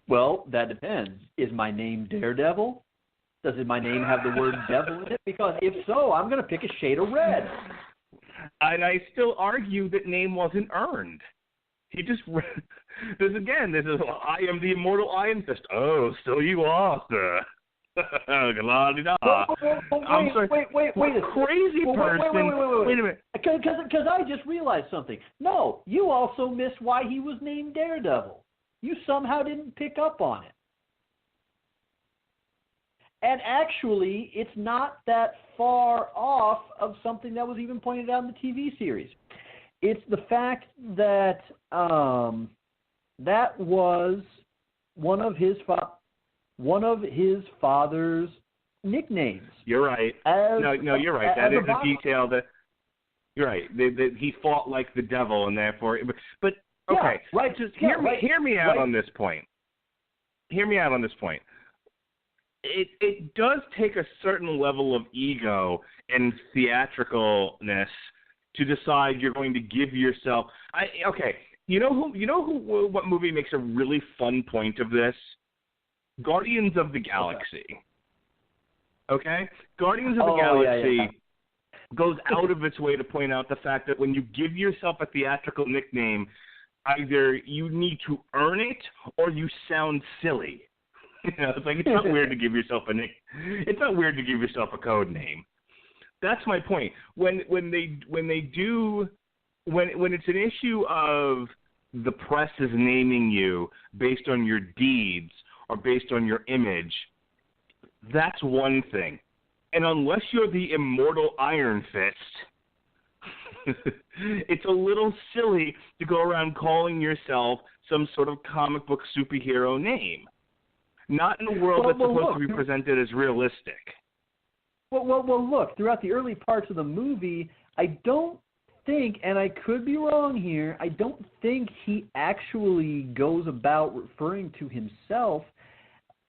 Well, that depends. Is my name Daredevil? Does my name have the word devil in it? Because if so, I'm going to pick a shade of red. And I still argue that name wasn't earned. He just this is I am the immortal Iron Fist. Oh, so you are, sir. La-di-da. I'm sorry. Wait, crazy person. Wait a minute. Because I just realized something. No, you also missed why he was named Daredevil. You somehow didn't pick up on it. And actually, it's not that far off of something that was even pointed out in the TV series. It's the fact that that was one of his father's nicknames. You're right. No, you're right. That is a detail that. You're right. He fought like the devil, and therefore. But okay, yeah, right. Just hear me out on this point. Hear me out on this point. It does take a certain level of ego and theatricalness to decide you're going to give yourself. What movie makes a really fun point of this? Guardians of the Galaxy. Okay? Guardians of the Galaxy goes out of its way to point out the fact that when you give yourself a theatrical nickname, either you need to earn it or you sound silly. It's not weird to give yourself it's not weird to give yourself a code name. That's my point. When it's an issue of the press is naming you based on your deeds or based on your image, that's one thing. And unless you're the immortal Iron Fist, it's a little silly to go around calling yourself some sort of comic book superhero name. Not in a world that's supposed to be presented as realistic. Well, look, throughout the early parts of the movie, I don't think, and I could be wrong here, I don't think he actually goes about referring to himself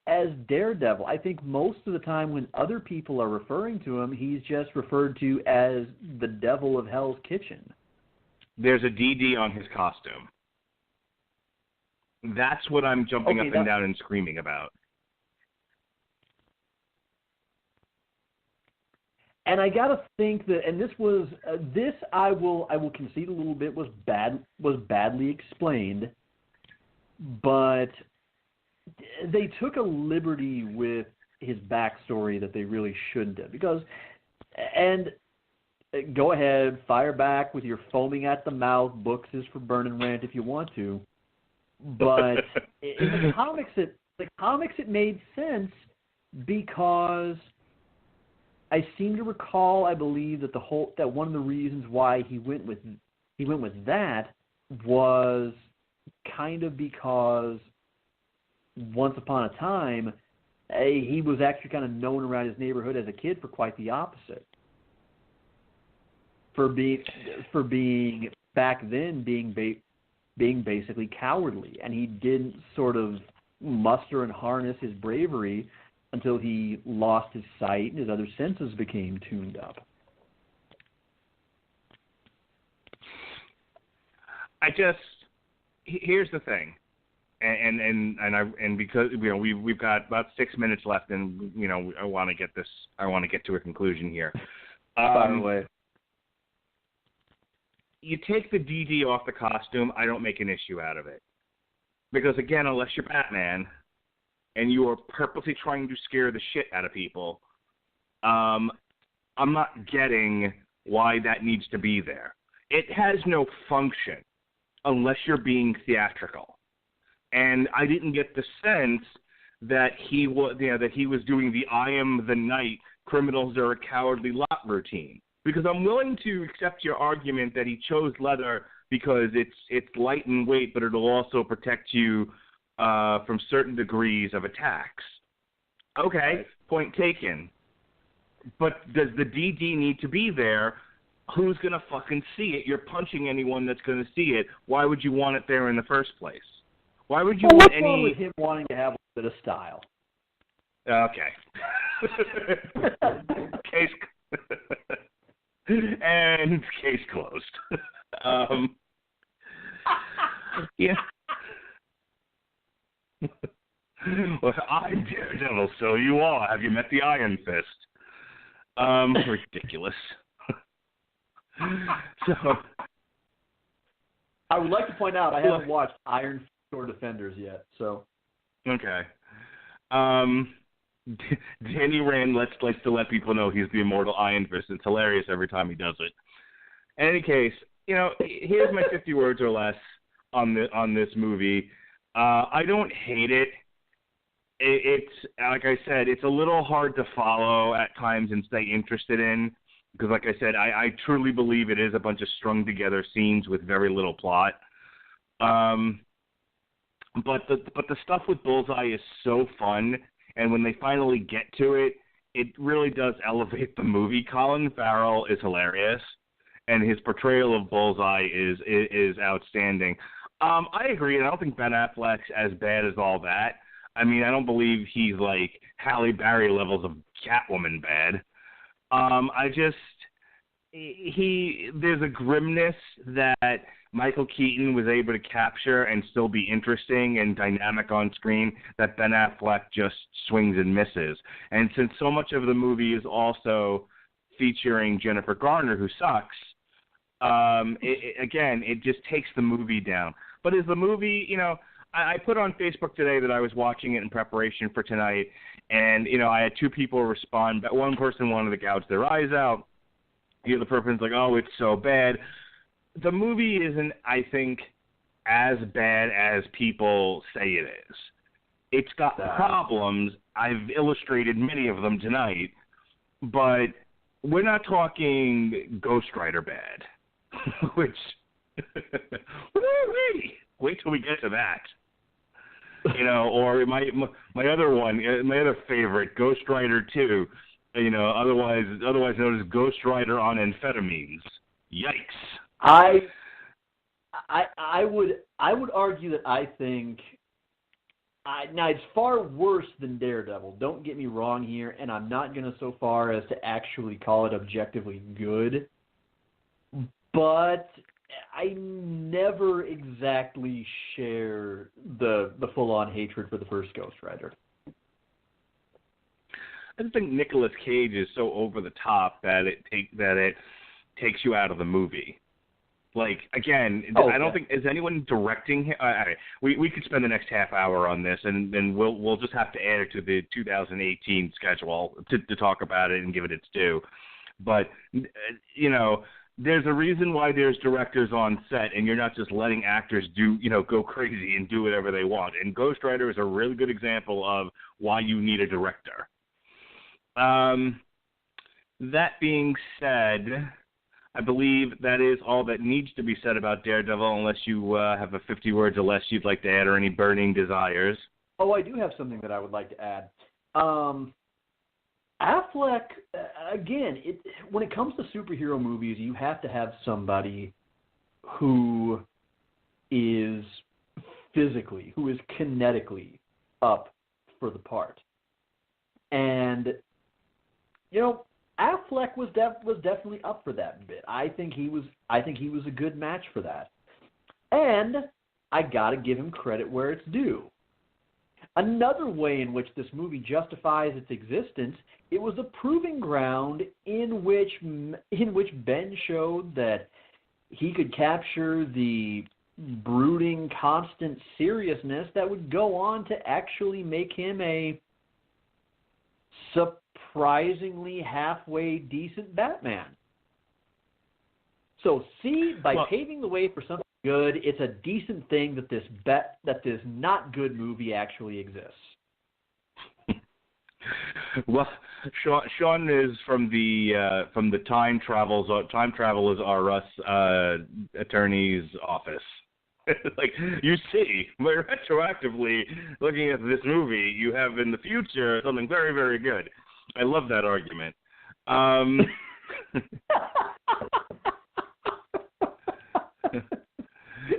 as Daredevil. I think most of the time when other people are referring to him, he's just referred to as the Devil of Hell's Kitchen. There's a DD on his costume. That's what I'm jumping up and down and screaming about. And I gotta think that, and this I will concede a little bit was badly explained, but they took a liberty with his backstory that they really shouldn't have. And go ahead, fire back with your foaming at the mouth, books is for burn and rant if you want to. But in the comics, it made sense because I seem to recall, I believe that one of the reasons why he went with that was kind of because once upon a time he was actually kind of known around his neighborhood as a kid for quite the opposite. For being back then being basically cowardly, and he didn't sort of muster and harness his bravery until he lost his sight and his other senses became tuned up. Here's the thing, and because we've got about 6 minutes left, and I want to get to a conclusion here. By the way. You take the DD off the costume, I don't make an issue out of it. Because, again, unless you're Batman and you are purposely trying to scare the shit out of people, I'm not getting why that needs to be there. It has no function unless you're being theatrical. And I didn't get the sense that he was doing the I am the night, criminals are a cowardly lot routine. Because I'm willing to accept your argument that he chose leather because it's light in weight, but it'll also protect you from certain degrees of attacks. Okay, right. Point taken. But does the DD need to be there? Who's going to fucking see it? You're punching anyone that's going to see it. Why would you want it there in the first place? Why would you want any... What's wrong with him wanting to have a bit of style? Okay. Case... And case closed. Yeah. Well, I'm Daredevil, so you are. Have you met the Iron Fist? Ridiculous. So, I would like to point out I haven't watched Iron Fist or Defenders yet. So. Okay. Danny Rand likes to let people know he's the immortal Iron Fist. It's hilarious every time he does it. In any case, here's my 50 words or less on this movie. I don't hate it. It's like I said, it's a little hard to follow at times and stay interested in because, like I said, I truly believe it is a bunch of strung together scenes with very little plot. But the stuff with Bullseye is so fun, and when they finally get to it, it really does elevate the movie. Colin Farrell is hilarious, and his portrayal of Bullseye is outstanding. I agree, and I don't think Ben Affleck's as bad as all that. I mean, I don't believe he's like Halle Berry levels of Catwoman bad. There's a grimness that Michael Keaton was able to capture and still be interesting and dynamic on screen that Ben Affleck just swings and misses. And since so much of the movie is also featuring Jennifer Garner, who sucks, it just takes the movie down. But is the movie, I put on Facebook today that I was watching it in preparation for tonight, and, I had two people respond. But one person wanted to gouge their eyes out. The other person's like, oh, it's so bad. The movie isn't, I think, as bad as people say it is. It's got problems. I've illustrated many of them tonight, but we're not talking Ghost Rider bad, which, wait till we get to that. Or my other one, my other favorite, Ghost Rider 2, otherwise known as Ghost Rider on amphetamines. Yikes. I would argue that I think now it's far worse than Daredevil. Don't get me wrong here, and I'm not going to so far as to actually call it objectively good, but I never exactly share the full-on hatred for the first Ghost Rider. I just think Nicolas Cage is so over the top that it takes you out of the movie. Like, again, I don't think, is anyone directing him? We could spend the next half hour on this, and then we'll just have to add it to the 2018 schedule to talk about it and give it its due. But, there's a reason why there's directors on set, and you're not just letting actors go crazy and do whatever they want. And Ghost Rider is a really good example of why you need a director. That being said, I believe that is all that needs to be said about Daredevil, unless you have a 50 words or less you'd like to add or any burning desires. Oh, I do have something that I would like to add. Affleck, again, when it comes to superhero movies, you have to have somebody who is physically, who is kinetically up for the part. And, Affleck was definitely up for that bit. I think he was a good match for that. And I got to give him credit where it's due. Another way in which this movie justifies its existence, it was a proving ground in which Ben showed that he could capture the brooding, constant seriousness that would go on to actually make him a surprisingly halfway decent Batman. So by paving the way for something good, it's a decent thing that this not good movie actually exists. Well, Sean is from the Time Travelers R Us attorney's office. Like, you see, retroactively looking at this movie, you have in the future something very, very good. I love that argument.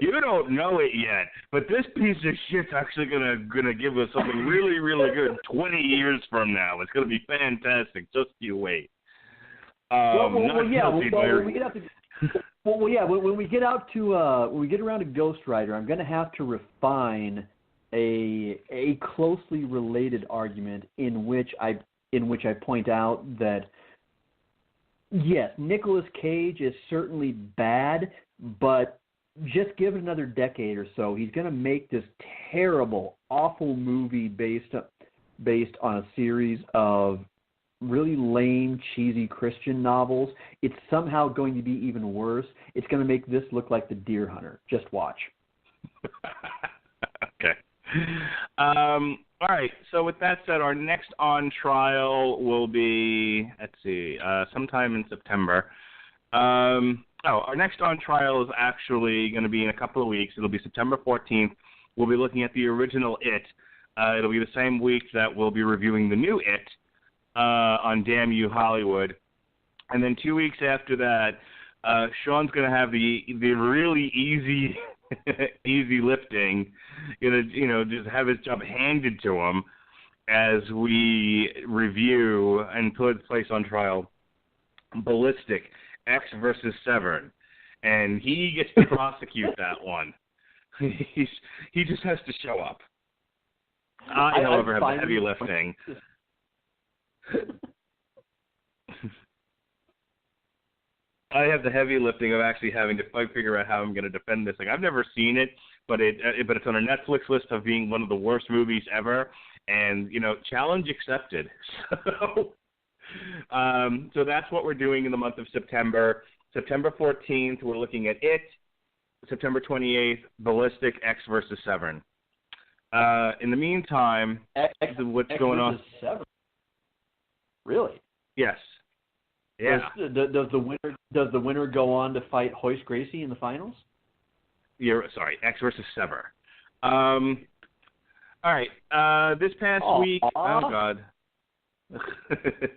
You don't know it yet, but this piece of shit's actually gonna give us something really, really good 20 years from now. It's gonna be fantastic. Just you wait. When we get around to Ghost Rider, I'm gonna have to refine a closely related argument in which I point out that yes, Nicolas Cage is certainly bad, but just give it another decade or so, he's going to make this terrible, awful movie based on a series of really lame, cheesy Christian novels. It's somehow going to be even worse. It's going to make this look like The Deer Hunter. Just watch. Okay. All right. So with that said, our next on trial will be, sometime in September. Our next on trial is actually going to be in a couple of weeks. It'll be September 14th. We'll be looking at the original It. It'll be the same week that we'll be reviewing the new It on Damn You Hollywood. And then 2 weeks after that, Sean's going to have the really easy lifting, just have his job handed to him as we review and put place on trial Ballistic, X versus Severn. And he gets to prosecute that one. He just has to show up. I however, have the heavy lifting. I have the heavy lifting of actually having to figure out how I'm going to defend this thing. I've never seen it, but it's on a Netflix list of being one of the worst movies ever, and challenge accepted. So that's what we're doing in the month of September. September 14th, we're looking at It. September 28th, Ballistic, X versus Severn. In the meantime, what's going on? Severn. Really? Yes. Yeah. Does the winner go on to fight Hoist Gracie in the finals? X versus Sever. All right. This past week. Oh God.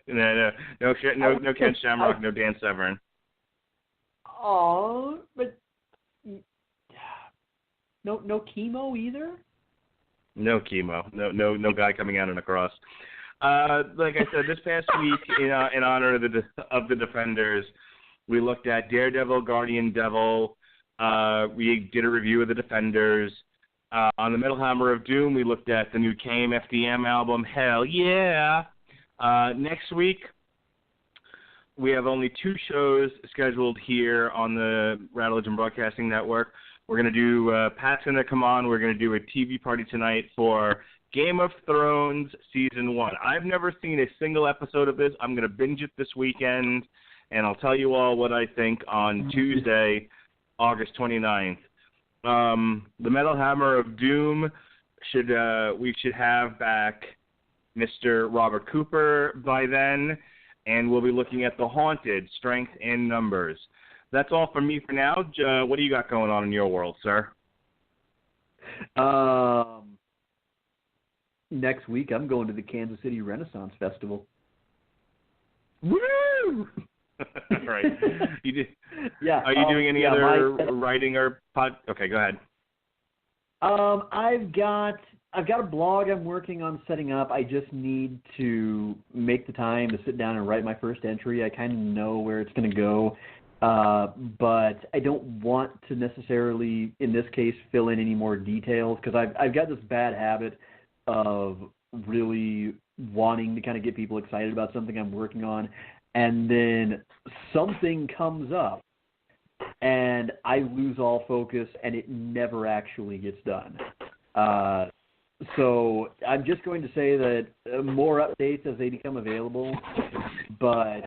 No Ken Shamrock, no Dan Severn. Oh, but no chemo either. No chemo. No guy coming out on a cross. Like I said, this past week, in honor of the Defenders, we looked at Daredevil, Guardian Devil. We did a review of the Defenders. On the Metal Hammer of Doom, we looked at the new Kame FDM album, Hell Yeah. Next week, we have only 2 shows scheduled here on the Radulich and Broadcasting Network. We're going to do, Pat's going to come on. We're going to do a TV party tonight for Game of Thrones Season 1. I've never seen a single episode of this. I'm going to binge it this weekend, and I'll tell you all what I think on Tuesday, August 29th. The Metal Hammer of Doom, we should have back Mr. Robert Cooper by then, and we'll be looking at The Haunted, Strength in Numbers. That's all from me for now. What do you got going on in your world, sir? Next week, I'm going to the Kansas City Renaissance Festival. Woo! Right. You did. Yeah. Are you doing any other writing or pod? Okay, go ahead. I've got a blog I'm working on setting up. I just need to make the time to sit down and write my first entry. I kind of know where it's going to go, but I don't want to necessarily, in this case, fill in any more details because I've got this bad habit of really wanting to kind of get people excited about something I'm working on, and then something comes up, and I lose all focus, and it never actually gets done. So I'm just going to say that more updates as they become available, but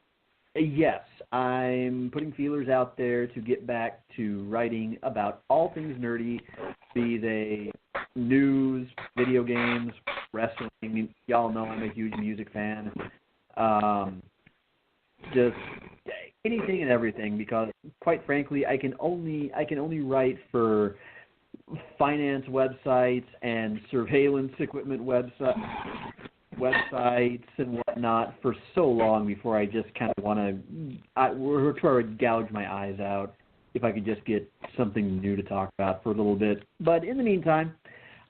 yes, I'm putting feelers out there to get back to writing about all things nerdy, be they news, video games, wrestling. Y'all know I'm a huge music fan. Just anything and everything, because quite frankly, I can only write for finance websites and surveillance equipment websites and whatnot for so long before I just kind of want to gouge my eyes out if I could just get something new to talk about for a little bit. But in the meantime,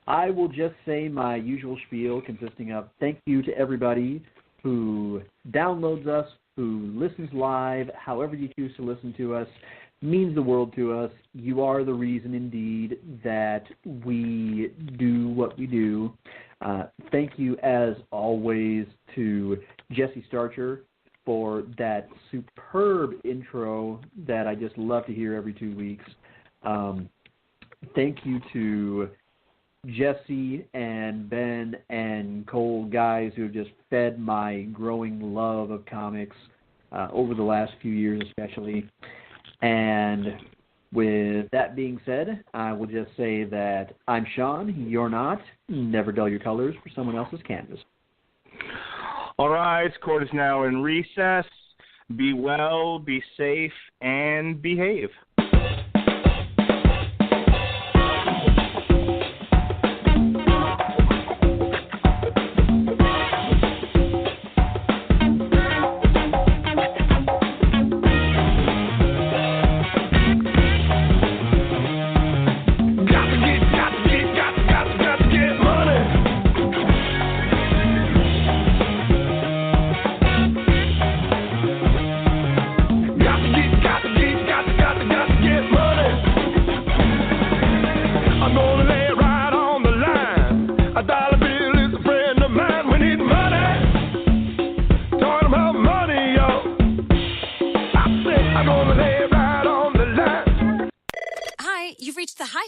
I will just say my usual spiel consisting of thank you to everybody who downloads us, who listens live, however you choose to listen to us. means the world to us. You are the reason, indeed, that we do what we do. Thank you, as always, to Jesse Starcher for that superb intro that I just love to hear every 2 weeks. Thank you to Jesse and Ben and Cole, guys who have just fed my growing love of comics over the last few years especially. And with that being said, I will just say that I'm Sean, you're not. Never dull your colors for someone else's canvas. All right, court is now in recess. Be well, be safe, and behave.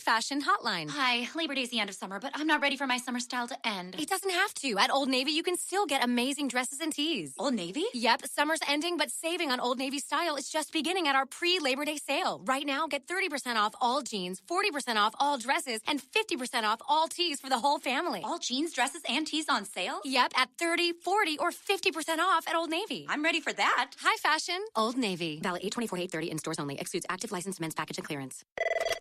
Fashion hotline. Hi, Labor Day's the end of summer, but I'm not ready for my summer style to end. It doesn't have to. At Old Navy, you can still get amazing dresses and tees. Old Navy? Yep, summer's ending, but saving on Old Navy style is just beginning at our pre-Labor Day sale. Right now, get 30% off all jeans, 40% off all dresses, and 50% off all tees for the whole family. All jeans, dresses, and tees on sale? Yep, at 30, 40, or 50% off at Old Navy. I'm ready for that. High fashion, Old Navy. Valid 8/24/8/30 in stores only. Excludes active licensed men's package and clearance.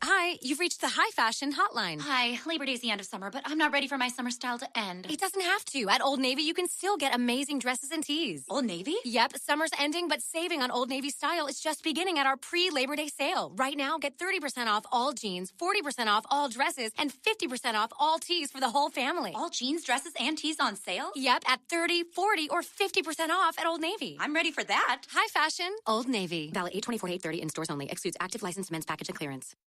Hi, you've reached the High Fashion hotline. Hi, Labor Day's the end of summer, but I'm not ready for my summer style to end. It doesn't have to. At Old Navy, you can still get amazing dresses and tees. Old Navy? Yep, summer's ending, but saving on Old Navy style is just beginning at our pre-Labor Day sale. Right now, get 30% off all jeans, 40% off all dresses, and 50% off all tees for the whole family. All jeans, dresses, and tees on sale? Yep, at 30, 40, or 50% off at Old Navy. I'm ready for that. High fashion, Old Navy. Valid 8/24/8/30 in stores only. Excludes active licensed men's package and clearance.